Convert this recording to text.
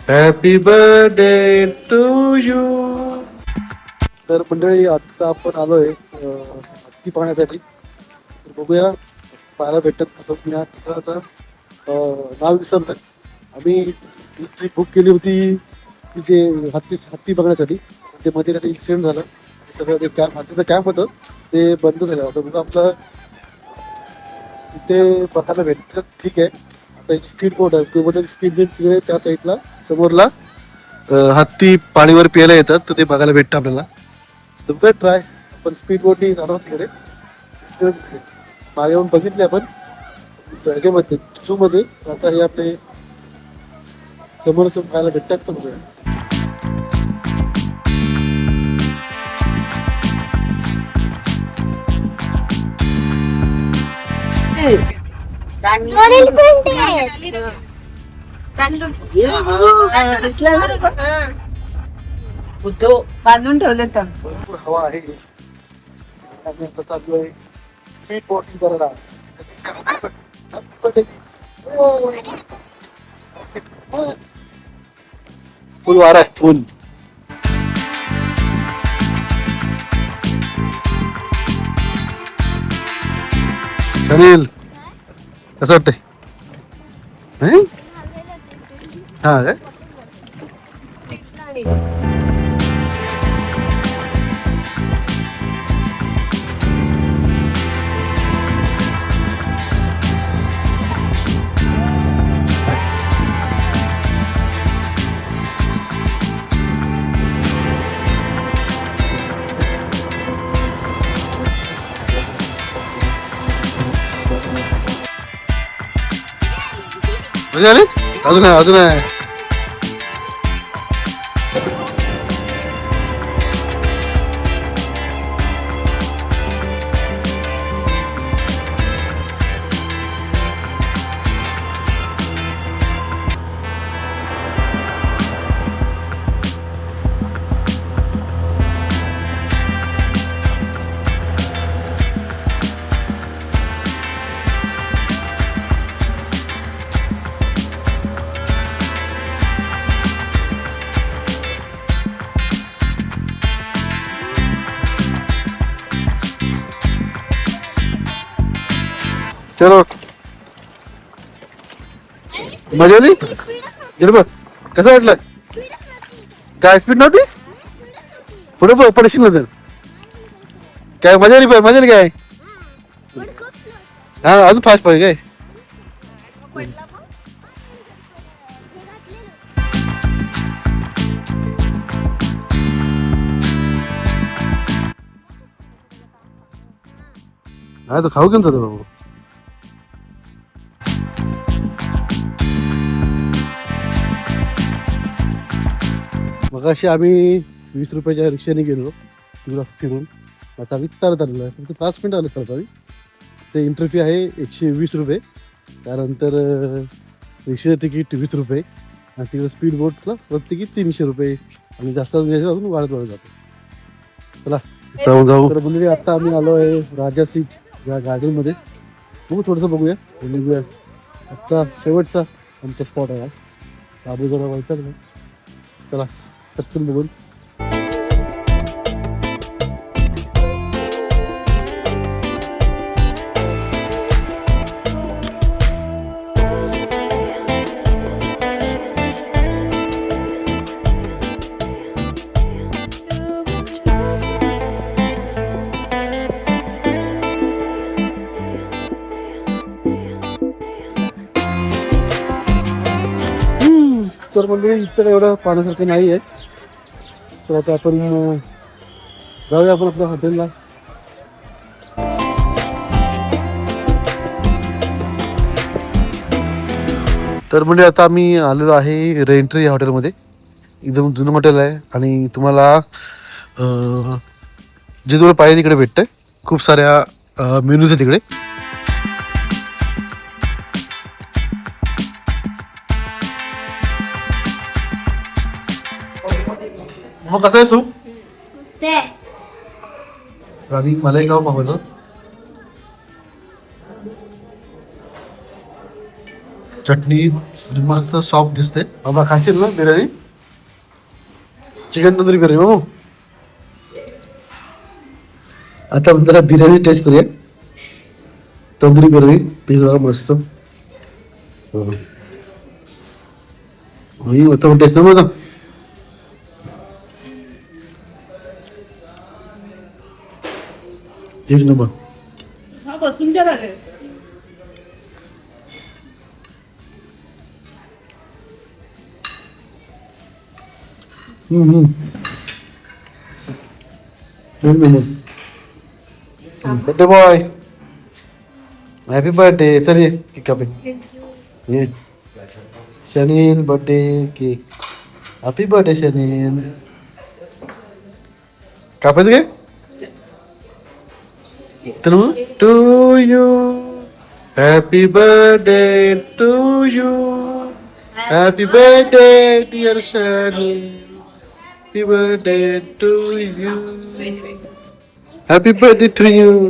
Happy birthday to you. तर मंडळी आता आपण आलोय हत्ती पाहण्यासाठी. तर बघूया पाहायला भेटत असं नाव विसरलं. आम्ही ही ट्रिप बुक केली होती तिथे हत्ती बघण्यासाठी. ते मध्ये काही इन्सिडेंट झालं. सगळं ते कॅम्प हत्तीचं कॅम्प होतं ते बंद झालं. आता बघा आपलं इथे बघायला भेटतं. ठीक आहे. आता स्पीड बोट आहे किंवा स्पीड बोट त्या साईडला समोरला हत्ती पाणीवर प्यायला येतात तर ते बघायला भेटतं आपल्याला. तुमचं ट्राय आपण स्पीड बोटनी जाणार तिकडे. मागे येऊन बघितले आपण ह्याच्यामध्ये झू मध्ये. आता हे आपले समोर पाहायला भेटतात का बघूया. बांधून ठेवले तर भरपूर हवा आहे. आम्ही आता चाललोय स्पीड बोटिंग करायला. फुल वारा आहे फुल. अनिल कसं वाटतंय? हा काय मजा आली? अजून आहे अजून आहे. चलो मजा आली? बघ कसं वाटलं? काय स्पीड नव्हती? पुढे बघ पडशील ना तर. काय मजा आली? मजा आली काय? हा अजून फास्ट पाहिजे काय? हा तो खाऊ घेऊन जातो बाबू. मग अशी आम्ही 20 रुपयाच्या रिक्षाने गेलो तुला फिरून. आता आम्ही चालत आलेलो आहे. फक्त 5 मिनिटं आलो चालत आम्ही. ते इंटरफी आहे 120 रुपये. त्यानंतर रिक्षाचं तिकीट 20 रुपये आणि तिकडे स्पीड बोटला प्रत्येकी 300 रुपये आणि जास्त अजून वाढत जातो. चला जाऊ. तर मुली आता आम्ही आलो आहे राजा सीट या गार्डनमध्ये. बघू थोडंसं बघूया निघूया. आजचा शेवटचा आमचा स्पॉट आहे. बाबू जरा वळतात ना. चला पटकन बघून. तर म्हणजे इतर एवढं पाहण्यासारखं नाही आहे. तर आता आपण जाऊया आपण आपल्या हॉटेलला. तर म्हणजे आता आम्ही आलेलो आहे रेंट्री हॉटेलमध्ये. एकदम जुनं हॉटेल आहे आणि तुम्हाला जे तुम्हाला पाहिजे तिकडे भेटतंय. खूप साऱ्या मेनूज आहे तिकडे. मग कसं आहे सूप? रवी मलाई गाव मागवलं. चटणी मस्त सॉफ्ट दिसते. बाबा खाशील ना बिर्याणी? चिकन तंदुरी बिर्याणी बाबू. आता जरा बिर्याणी टेस्ट करूया. तंदुरी बिर्याणी पीस बघा मस्त. उत्तम टेस्ट माझा. एक नंबर. एक नंबर. Birthday boy, happy birthday. चल ये केक कापे. ये Shanil birthday cake. Happy birthday Shanil. कापायचं काय? तर to you happy birthday to you. Happy birthday dear Shanil. Happy birthday to you. Happy birthday to you.